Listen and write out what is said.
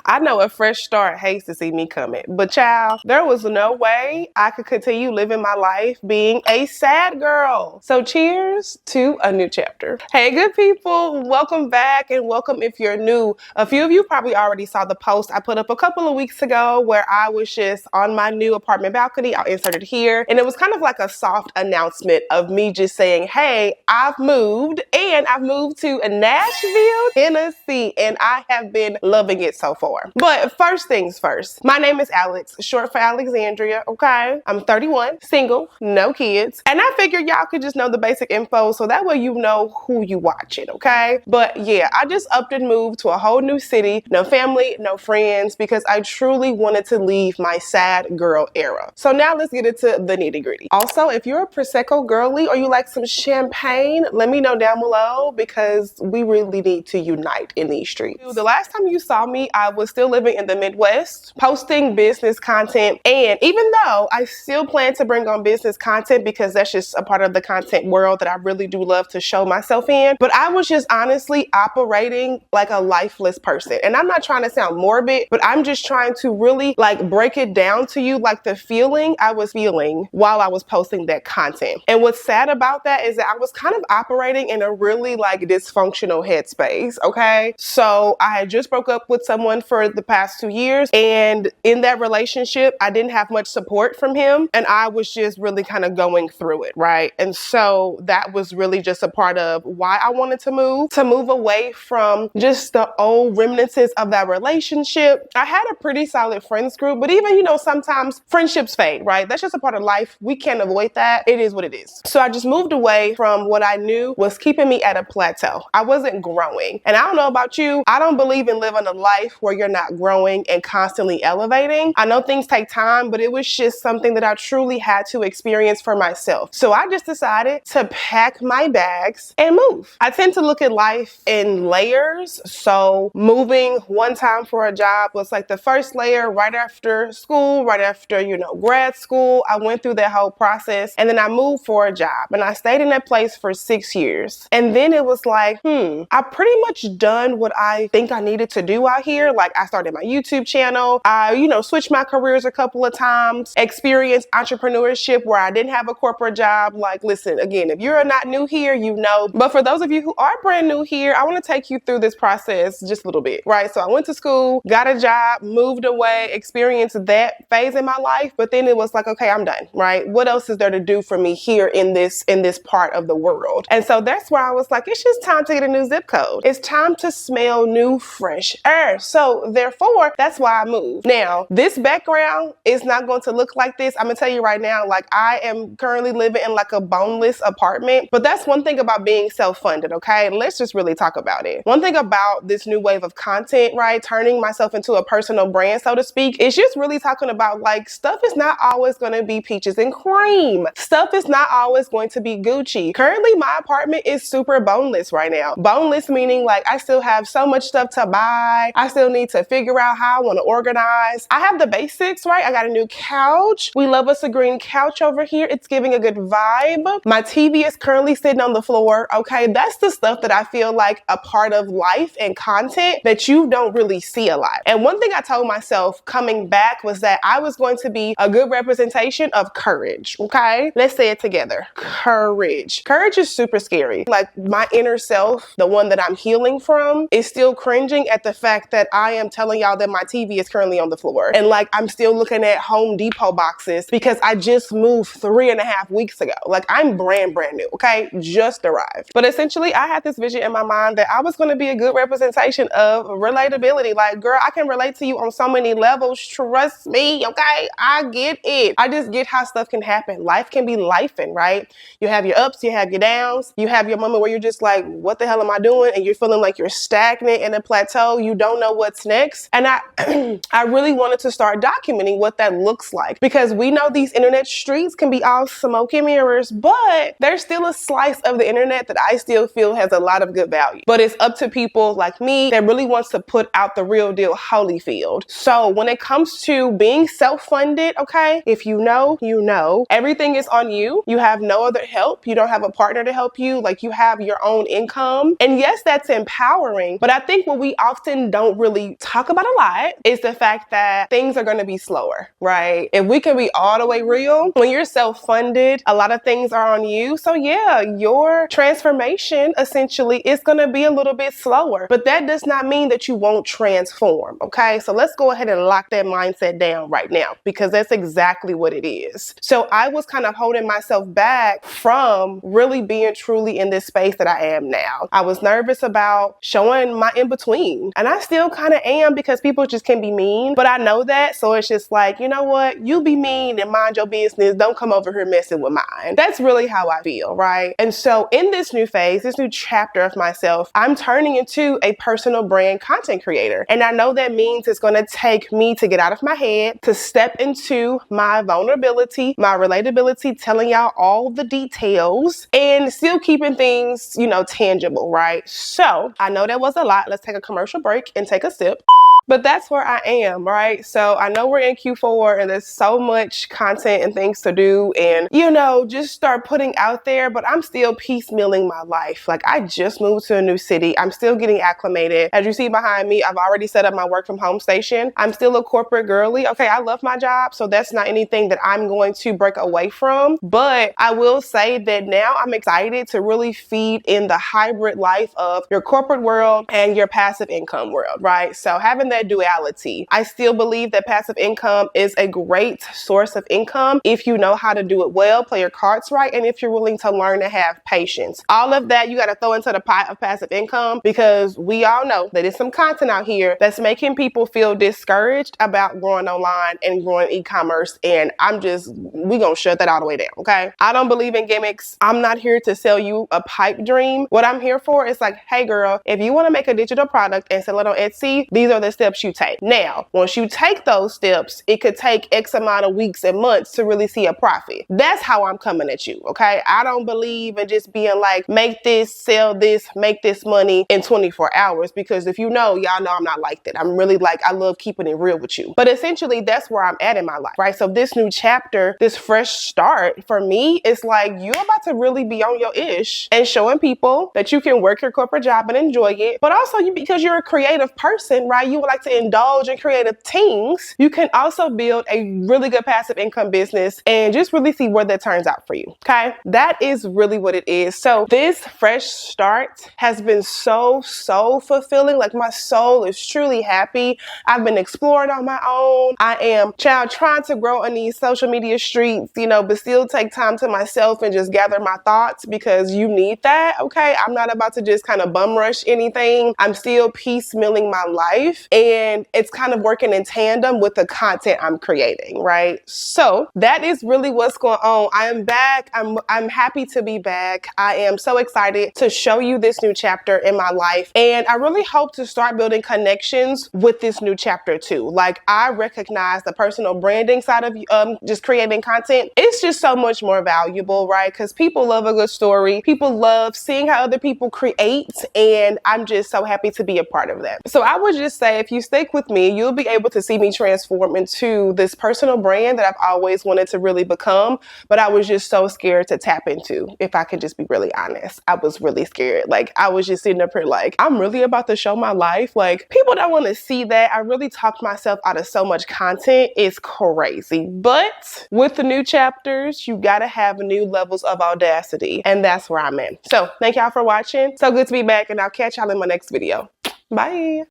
I know a fresh start hates to see me coming, but child, there was no way I could continue living my life being a sad girl. So cheers to a new chapter. Hey, good people, welcome back and welcome if you're new. A few of you probably already saw the post I put up a couple of weeks ago where I was just on my new apartment balcony. I'll insert it here. And it was kind of like a soft announcement of me just saying, hey, I've moved and I've moved to Nashville, Tennessee, and I have been loving it so far. But first things first, my name is Alex, short for Alexandria, okay? I'm 31, single, no kids, and I figured y'all could just know the basic info so that way you know who you watching, okay? But yeah, I just upped and moved to a whole new city, no family, no friends, because I truly wanted to leave my sad girl era. So now let's get into the nitty gritty. Also, if you're a Prosecco girly or you like some champagne, let me know down below because we really need to unite in these streets. The last time you saw me, I was still living in the Midwest, posting business content. And even though I still plan to bring on business content because that's just a part of the content world that I really do love to show myself in, but I was just honestly operating like a lifeless person. And I'm not trying to sound morbid, but I'm just trying to really like break it down to you, like the feeling I was feeling while I was posting that content. And what's sad about that is that I was kind of operating in a really like dysfunctional headspace, okay? So I had just broke up with someone for the past 2 years, and in that relationship, I didn't have much support from him, and I was just really kind of going through it, right? And so that was really just a part of why I wanted to move away from just the old remnants of that relationship. I had a pretty solid friends group, but even, you know, sometimes friendships fade, right? That's just a part of life. We can't avoid that. It is what it is. So I just moved away from what I knew was keeping me at a plateau. I wasn't growing. And I don't know about you, I don't believe in living a life where you're not growing and constantly elevating. I know things take time, but it was just something that I truly had to experience for myself. So I just decided to pack my bags and move. I tend to look at life in layers. So moving one time for a job was like the first layer right after school, right after, you know, grad school. I went through that whole process and then I moved for a job and I stayed in that place for 6 years. And then it was like, I pretty much done what I think I needed to do out here. Like I started my YouTube channel. I, you know, switched my careers a couple of times, experienced entrepreneurship where I didn't have a corporate job. Like, listen, again, if you're not new here, you know, but for those of you who are brand new here, I want to take you through this process just a little bit, right? So I went to school, got a job, moved away, experienced that phase in my life, but then it was like, okay, I'm done, right? What else is there to do for me here in this part of the world? And so that's where I was like, it's just time to get a new zip code. It's time to smell new, fresh air. So therefore, that's why I moved. Now, this background is not going to look like this. I'm gonna tell you right now, like I am currently living in like a boneless apartment, but that's one thing about being self-funded, okay? Let's just really talk about it. One thing about this new wave of content, right? Turning myself into a personal brand, so to speak, it's just really talking about like stuff is not always going to be peaches and cream. Stuff is not always going to be Gucci. Currently, my apartment is super boneless right now. Boneless meaning like I still have so much stuff to buy. I still need to figure out how I want to organize. I have the basics, right? I got a new couch. We love us a green couch over here. It's giving a good vibe. My TV is currently sitting on the floor. Okay, that's the stuff that I feel like a part of life and content that you don't really see a lot. And one thing I told myself coming back was that I was going to be a good representation of courage. Okay, let's say it together. Courage. Courage is super scary. Like my inner self, the one that I'm healing from, is still cringing at the fact that I am telling y'all that my TV is currently on the floor. And like I'm still looking at Home Depot boxes because I just moved 3.5 weeks ago. Like I'm brand new, okay? Just arrived. But essentially I had this vision in my mind that I was going to be a good representation of relatability. Like, girl, I can relate to you on so many levels. Trust me, okay? I get it. I just get how stuff can happen. Life can be lifing, right? You have your ups, you have your downs. You have your moment where you're just like, what the hell am I doing? And you're feeling like you're stagnant in a plateau. You don't know what's next. And I really wanted to start documenting what that looks like because we know these internet streets can be all smoke and mirrors, but there's still a slice of the internet that I still feel has a lot of good value. But it's up to people like me that really wants to put out the real deal Holyfield. So when it comes to being self-funded, okay, if you know, you know, everything is on you. You have no other help. You don't have a partner to help you. Like you have your own income. And yes, that's empowering. But I think what we often don't really we talk about a lot is the fact that things are going to be slower, right? If we can be all the way real, when you're self-funded, a lot of things are on you. So yeah, your transformation essentially is going to be a little bit slower, but that does not mean that you won't transform, okay? So let's go ahead and lock that mindset down right now, because that's exactly what it is. So I was kind of holding myself back from really being truly in this space that I am now. I was nervous about showing my in-between, and I still kind of am, because people just can be mean, but I know that. So it's just like, you know what? You be mean and mind your business. Don't come over here messing with mine. That's really how I feel, right? And so in this new phase, this new chapter of myself, I'm turning into a personal brand content creator. And I know that means it's going to take me to get out of my head, to step into my vulnerability, my relatability, telling y'all all the details and still keeping things, you know, tangible, right? So I know that was a lot. Let's take a commercial break and take a sip. But that's where I am, right? So I know we're in Q4 and there's so much content and things to do and, you know, just start putting out there, but I'm still piecemealing my life. Like, I just moved to a new city. I'm still getting acclimated. As you see behind me, I've already set up my work from home station. I'm still a corporate girly. Okay, I love my job, so that's not anything that I'm going to break away from. But I will say that now I'm excited to really feed in the hybrid life of your corporate world and your passive income world, right? So having that duality. I still believe that passive income is a great source of income if you know how to do it well, play your cards right, and if you're willing to learn to have patience. All of that you got to throw into the pot of passive income, because we all know that there's some content out here that's making people feel discouraged about growing online and growing e-commerce, and we gonna shut that all the way down, okay? I don't believe in gimmicks. I'm not here to sell you a pipe dream. What I'm here for is like, hey girl, if you want to make a digital product and sell it on Etsy, these are the steps you take. Now, once you take those steps, it could take X amount of weeks and months to really see a profit. That's how I'm coming at you, okay? I don't believe in just being like, make this, sell this, make this money in 24 hours, because if you know, y'all know I'm not like that. I'm really like, I love keeping it real with you. But essentially, that's where I'm at in my life, right? So this new chapter, this fresh start for me, is like, you're about to really be on your ish and showing people that you can work your corporate job and enjoy it, but also because you're a creative person, right? You would like to indulge in creative things. You can also build a really good passive income business and just really see where that turns out for you, okay? That is really what it is. So this fresh start has been so fulfilling. Like, my soul is truly happy. I've been exploring on my own. I am trying to grow in these social media streets, you know, but still take time to myself and just gather my thoughts, because you need that, okay? I'm not about to just kind of bum rush anything. I'm still piecemealing my life, and it's kind of working in tandem with the content I'm creating, right? So that is really what's going on. I am back. I'm happy to be back. I am so excited to show you this new chapter in my life, and I really hope to start building connections with this new chapter too. Like, I recognize the personal branding side of just creating content. It's just so much more valuable, right? Because people love a good story. People love seeing how other people create, and I'm just so happy to be a part of that. So I would just say, if you stick with me, you'll be able to see me transform into this personal brand that I've always wanted to really become, but I was just so scared to tap into. If I could just be really honest, I was really scared. Like, I was just sitting up here like, I'm really about to show my life. Like, people don't want to see that. I really talked myself out of so much content. It's crazy. But with the new chapters, you gotta have new levels of audacity, and that's where I'm in. So thank y'all for watching. So good to be back, and I'll catch y'all in my next video. Bye.